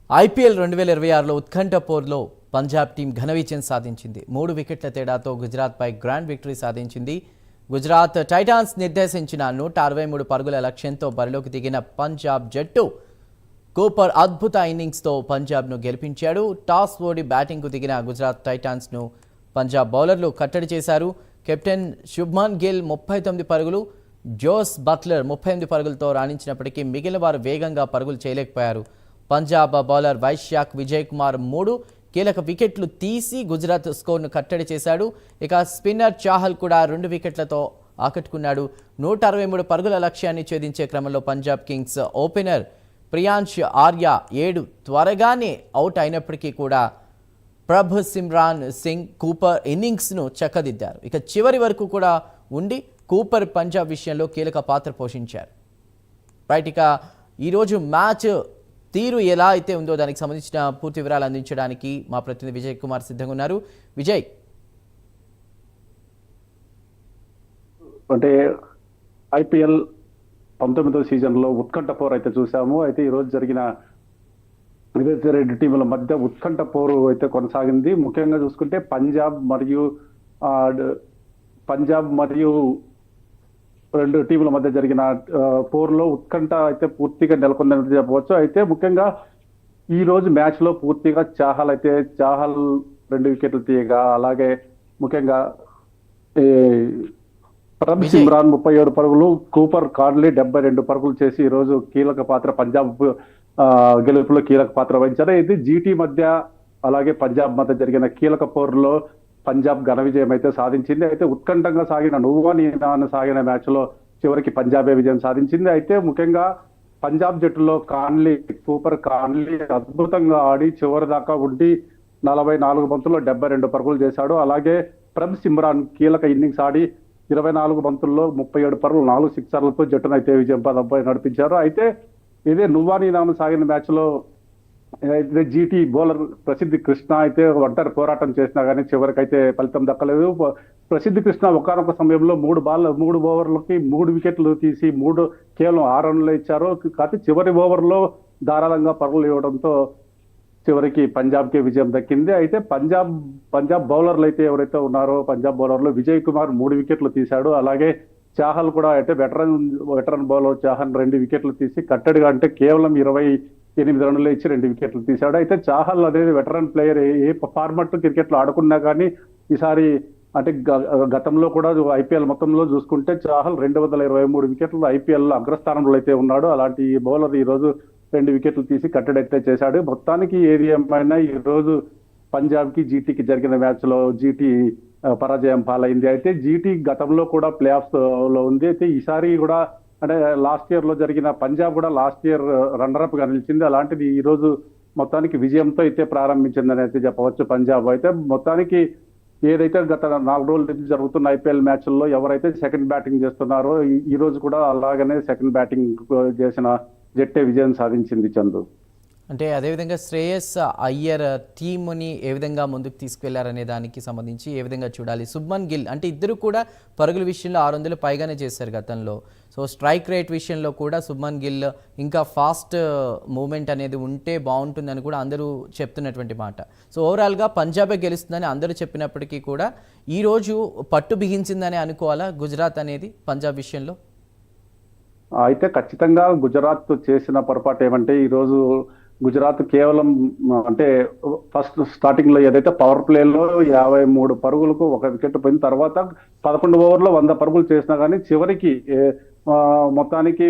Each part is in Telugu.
ఐపీఎల్ 2026లో ఉత్కంఠ పోర్లో పంజాబ్ టీం ఘన విజయం సాధించింది. 3 వికెట్ల తేడాతో గుజరాత్పై గ్రాండ్ విక్టరీ సాధించింది. గుజరాత్ టైటాన్స్ నిర్దేశించిన 163 పరుగుల లక్ష్యంతో బరిలోకి దిగిన పంజాబ్ జట్టు కూపర్ అద్భుత ఇన్నింగ్స్తో పంజాబ్ను గెలిపించాడు. టాస్ ఓడి బ్యాటింగ్కు దిగిన గుజరాత్ టైటాన్స్ను పంజాబ్ బౌలర్లు కట్టడి చేశారు. కెప్టెన్ శుభ్మన్ గిల్ 39 పరుగులు, జోస్ బట్లర్ 38 పరుగులతో రాణించినప్పటికీ మిగిలిన వారు వేగంగా పరుగులు చేయలేకపోయారు. పంజాబ్ బౌలర్ వైశ్యాక్ విజయ్ కుమార్ 3 కీలక వికెట్లు తీసి గుజరాత్ స్కోర్ను కట్టడి చేశాడు. ఇక స్పిన్నర్ చాహల్ కూడా 2 వికెట్లతో ఆకట్టుకున్నాడు. 163 పరుగుల లక్ష్యాన్ని ఛేదించే క్రమంలో పంజాబ్ కింగ్స్ ఓపెనర్ ప్రియాంష్ ఆర్య 7 త్వరగానే అవుట్ అయినప్పటికీ కూడా ప్రభ్ సిమ్రాన్ సింగ్ కూపర్ ఇన్నింగ్స్ను చక్కదిద్దారు. ఇక చివరి వరకు కూడా ఉండి కూపర్ పంజాబ్ విషయంలో కీలక పాత్ర పోషించారు. రైట్, ఇక ఈరోజు మ్యాచ్ తీరు ఎలా అయితే ఉందో దానికి సంబంధించిన పూర్తి వివరాలు అందించడానికి మా ప్రతినిధి విజయ్ కుమార్ సిద్ధంగా ఉన్నారు. విజయ్, అంటే ఐపీఎల్ 19వ సీజన్లో ఉత్కంఠ పోరు అయితే చూసాము. అయితే ఈ రోజు జరిగిన రెండు టీముల మధ్య ఉత్కంఠ పోరు అయితే కొనసాగింది. ముఖ్యంగా చూసుకుంటే పంజాబ్ మరియు రెండు టీముల మధ్య జరిగిన పోరులో ఉత్కంఠ అయితే పూర్తిగా నెలకొందని చెప్పవచ్చు. అయితే ముఖ్యంగా ఈ రోజు మ్యాచ్ లో పూర్తిగా చాహల్ 2 వికెట్లు తీయగా, అలాగే ముఖ్యంగా ప్రభ్ సిమ్రాన్ 37 పరుగులు, కూపర్ కాడ్లీ 72 పరుగులు చేసి ఈ రోజు కీలక పాత్ర పంజాబ్ గెలుపులో కీలక పాత్ర వహించారు. ఇది జీటీ మధ్య అలాగే పంజాబ్ మధ్య జరిగిన కీలక పోరులో పంజాబ్ ఘన విజయం అయితే సాధించింది. అయితే ఉత్కంఠంగా సాగిన సాగిన మ్యాచ్ లో చివరికి పంజాబే విజయం సాధించింది. అయితే ముఖ్యంగా పంజాబ్ జట్టులో కూపర్ కాన్లీ అద్భుతంగా ఆడి చివరి దాకా ఉండి 44 బంతుల్లో 72 పరుగులు చేశాడు. అలాగే ప్రభ్ సిమ్రాన్ కీలక ఇన్నింగ్స్ ఆడి 24 బంతుల్లో 37 పరుగులు 4 సిక్సర్లతో జట్టును అయితే విజయం పదంపై నడిపించారు. అయితే ఇదే సాగిన మ్యాచ్ లో జీటీ బౌలర్ ప్రసిద్ధి కృష్ణ అయితే ఒంటరి పోరాటం చేసినా కానీ చివరికి అయితే ఫలితం దక్కలేదు. ప్రసిద్ధి కృష్ణ ఒకనొక సమయంలో 3 ఓవర్లకి 3 వికెట్లు తీసి కేవలం 6 రన్లు ఇచ్చారు. కాకపోతే చివరి ఓవర్లో ధారాళంగా పరుగులు ఇవ్వడంతో చివరికి పంజాబ్కే విజయం దక్కింది. అయితే పంజాబ్ బౌలర్లు అయితే ఎవరైతే ఉన్నారో పంజాబ్ బౌలర్లు విజయ్ కుమార్ 3 వికెట్లు తీశాడు. అలాగే చాహల్ కూడా అయితే వెటరన్ బౌలర్ చాహల్ 2 వికెట్లు తీసి కట్టడిగా అంటే కేవలం 28 రన్లు ఇచ్చి 2 వికెట్లు తీశాడు. అయితే చాహల్ అనేది వెటరన్ ప్లేయర్, ఏ ఫార్మాట్ క్రికెట్ లో ఆడుకున్నా కానీ ఈసారి అంటే గతంలో కూడా ఐపీఎల్ మొత్తంలో చూసుకుంటే చాహల్ 223 వికెట్లు ఐపీఎల్ లో అగ్రస్థానంలో అయితే ఉన్నాడు. అలాంటి బౌలర్ ఈ రోజు 2 వికెట్లు తీసి కట్టడైతే చేశాడు. మొత్తానికి ఏది ఏమైనా ఈ రోజు పంజాబ్ కి జీటీకి జరిగిన మ్యాచ్ లో జీటీ పరాజయం పాలైంది. అయితే జీటీ గతంలో కూడా ప్లే ఆఫ్స్ లో ఉంది. అయితే ఈసారి కూడా అంటే లాస్ట్ ఇయర్ లో జరిగిన పంజాబ్ కూడా లాస్ట్ ఇయర్ రన్నర్ అప్ గా నిలిచింది. అలాంటిది ఈ రోజు మొత్తానికి విజయంతో అయితే ప్రారంభించిందని అయితే చెప్పవచ్చు. పంజాబ్ అయితే మొత్తానికి ఏదైతే గత 4 రోజుల నుంచి జరుగుతున్న ఐపీఎల్ మ్యాచ్ల్లో ఎవరైతే సెకండ్ బ్యాటింగ్ చేస్తున్నారో ఈ రోజు కూడా అలాగనే సెకండ్ బ్యాటింగ్ చేసిన జట్టే విజయం సాధించింది. చందు, అంటే అదేవిధంగా శ్రేయస్ అయ్యర్ టీముని ఏ విధంగా ముందుకు తీసుకెళ్లారనే దానికి సంబంధించి ఏ విధంగా చూడాలి? శుభ్మన్ గిల్ అంటే ఇద్దరు కూడా పరుగుల విషయంలో 600 పైగానే చేశారు గతంలో. సో స్ట్రైక్ రేట్ విషయంలో కూడా శుభ్మన్ గిల్ ఇంకా ఫాస్ట్ మూమెంట్ అనేది ఉంటే బాగుంటుందని కూడా అందరూ చెప్తున్నటువంటి మాట. సో ఓవరాల్గా పంజాబే గెలుస్తుందని అందరూ చెప్పినప్పటికీ కూడా ఈరోజు పట్టు బిగించిందని అనుకోవాలా గుజరాత్ అనేది పంజాబ్ విషయంలో? అయితే ఖచ్చితంగా గుజరాత్ చేసిన పొరపాటు ఏమంటే ఈరోజు గుజరాత్ కేవలం అంటే ఫస్ట్ స్టార్టింగ్ లో ఏదైతే పవర్ ప్లేలో 53 పరుగులకు 1 వికెట్ పోయిన తర్వాత 11 ఓవర్లో 100 పరుగులు చేసినా కానీ చివరికి మొత్తానికి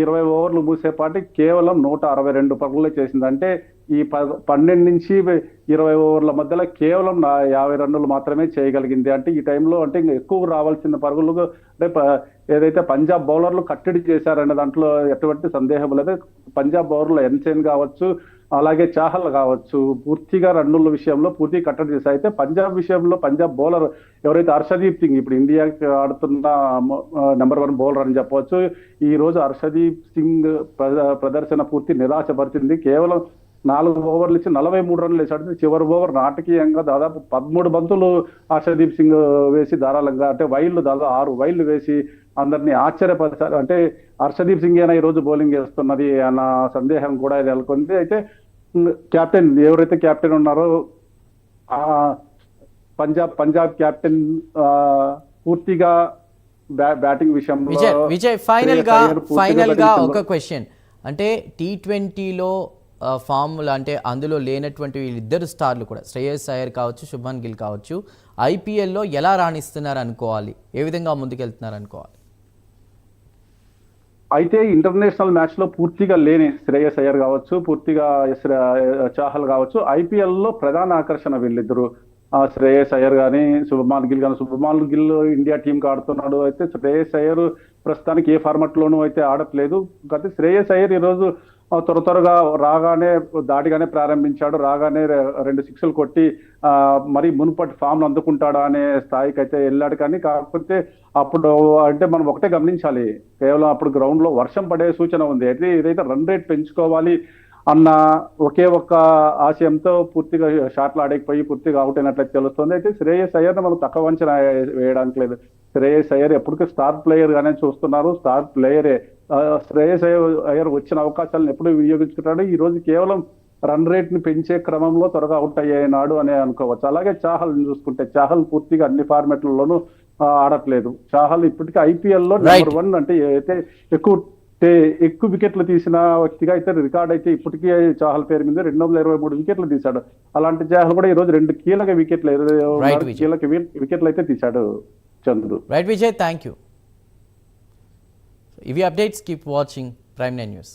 20 ఓవర్లు మూసేపాటి కేవలం 162 పరుగులే చేసింది. అంటే ఈ 12 నుంచి 20 ఓవర్ల మధ్యలో కేవలం 50 రన్నులు మాత్రమే చేయగలిగింది. అంటే ఈ టైంలో అంటే ఎక్కువ రావాల్సిన పరుగులు అంటే ఏదైతే పంజాబ్ బౌలర్లు కట్టడి చేశారనే దాంట్లో ఎటువంటి సందేహం లేదు. పంజాబ్ బౌలర్లు ఎన్సేన్ కావచ్చు, అలాగే చాహల్ కావచ్చు, పూర్తిగా రన్నుల విషయంలో పూర్తిగా కట్టడి చేశారు. అయితే పంజాబ్ విషయంలో పంజాబ్ బౌలర్ ఎవరైతే హర్షదీప్ సింగ్ ఇప్పుడు ఇండియాకి ఆడుతున్న నెంబర్ 1 బౌలర్ అని చెప్పవచ్చు. ఈ రోజు హర్షదీప్ సింగ్ ప్రదర్శన పూర్తి నిరాశపరిచింది. కేవలం 4 ఓవర్లు ఇచ్చి 43 రన్లు వేశాడు. చివరి ఓవర్ నాటకీయంగా దాదాపు 13 బంతులు హర్షదీప్ సింగ్ వేసి ధారాళంగా అంటే దాదాపు 6 వైళ్లు వేసి అందరినీ ఆశ్చర్యపరిచారు. అంటే హర్షదీప్ సింగ్ అయినా ఈ రోజు బౌలింగ్ చేస్తున్నది అన్న సందేహం కూడా నెలకొంది. అయితే కెప్టెన్ ఎవరైతే కెప్టెన్ ఉన్నారో ఆ పంజాబ్ కెప్టెన్ పూర్తిగా బ్యాటింగ్ విషయంలో విజయ్ ఫైనల్ గా ఒక క్వశ్చన్ అంటే T20లో ఫామ్లు అంటే అందులో లేనటువంటి వీళ్ళిద్దరు స్టార్లు కూడా శ్రేయస్ అయ్యర్ కావచ్చు, శుభ్మన్ గిల్ కావచ్చు, IPLలో ఎలా రాణిస్తున్నారు అనుకోవాలి, ఏ విధంగా ముందుకెళ్తున్నారు అనుకోవాలి? అయితే ఇంటర్నేషనల్ మ్యాచ్ లో పూర్తిగా లేని శ్రేయస్ అయ్యర్ కావచ్చు, పూర్తిగా చాహల్ కావచ్చు, ఐపీఎల్ లో ప్రధాన ఆకర్షణ వీళ్ళిద్దరు. శ్రేయస్ అయ్యర్ కానీ శుభమాన్ గిల్ ఇండియా టీం కి ఆడుతున్నాడు. అయితే శ్రేయస్ అయ్యర్ ప్రస్తుతానికి ఏ ఫార్మాట్ లోనూ అయితే ఆడట్లేదు. అయితే శ్రేయస్ అయ్యర్ ఈ రోజు త్వరగా రాగానే దాడిగానే ప్రారంభించాడు. రాగానే 2 సిక్స్లు కొట్టి మరి మునుపటి ఫామ్ అందుకుంటాడా అనే స్థాయికి అయితే వెళ్ళాడు. కానీ కాకపోతే అప్పుడు అంటే మనం ఒకటే గమనించాలి, కేవలం అప్పుడు గ్రౌండ్ లో వర్షం పడే సూచన ఉంది. అయితే ఇదైతే రన్ రేట్ పెంచుకోవాలి అన్న ఒకే ఒక్క ఆశయంతో పూర్తిగా షాట్లు ఆడకపోయి పూర్తిగా అవుట్ అయినట్లయితే తెలుస్తుంది. అయితే శ్రేయస్ అయ్యర్ మనం తక్కువ అంచనా వేయడానికి లేదు. శ్రేయస్ అయ్యర్ ఎప్పటికీ స్టార్ ప్లేయర్ గానే చూస్తున్నారు. స్టార్ ప్లేయరే. శ్రేయస్ అయ్యర్ వచ్చిన అవకాశాలను ఎప్పుడు వినియోగించుకుంటాడు. ఈ రోజు కేవలం రన్ రేట్ ని పెంచే క్రమంలో త్వరగా అవుట్ అయ్యాడు అనే అనుకోవచ్చు. అలాగే చాహల్ చూసుకుంటే చాహల్ పూర్తిగా అన్ని ఫార్మాట్లలోనూ ఆడట్లేదు. చాహల్ ఇప్పటికీ ఐపీఎల్ లో నెంబర్ 1 అంటే అయితే ఎక్కువ వికెట్లు తీసిన వ్యక్తిగా అయితే రికార్డ్ అయితే ఇప్పటికీ చాహల్ పేరు మీద 223 వికెట్లు తీశాడు. అలాంటి చాహల్ కూడా ఈ రోజు 2 కీలక వికెట్లు అయితే తీశాడు చంద్రుడు. Right Vijay, thank you. ఇవి updates, keep watching Prime9 News.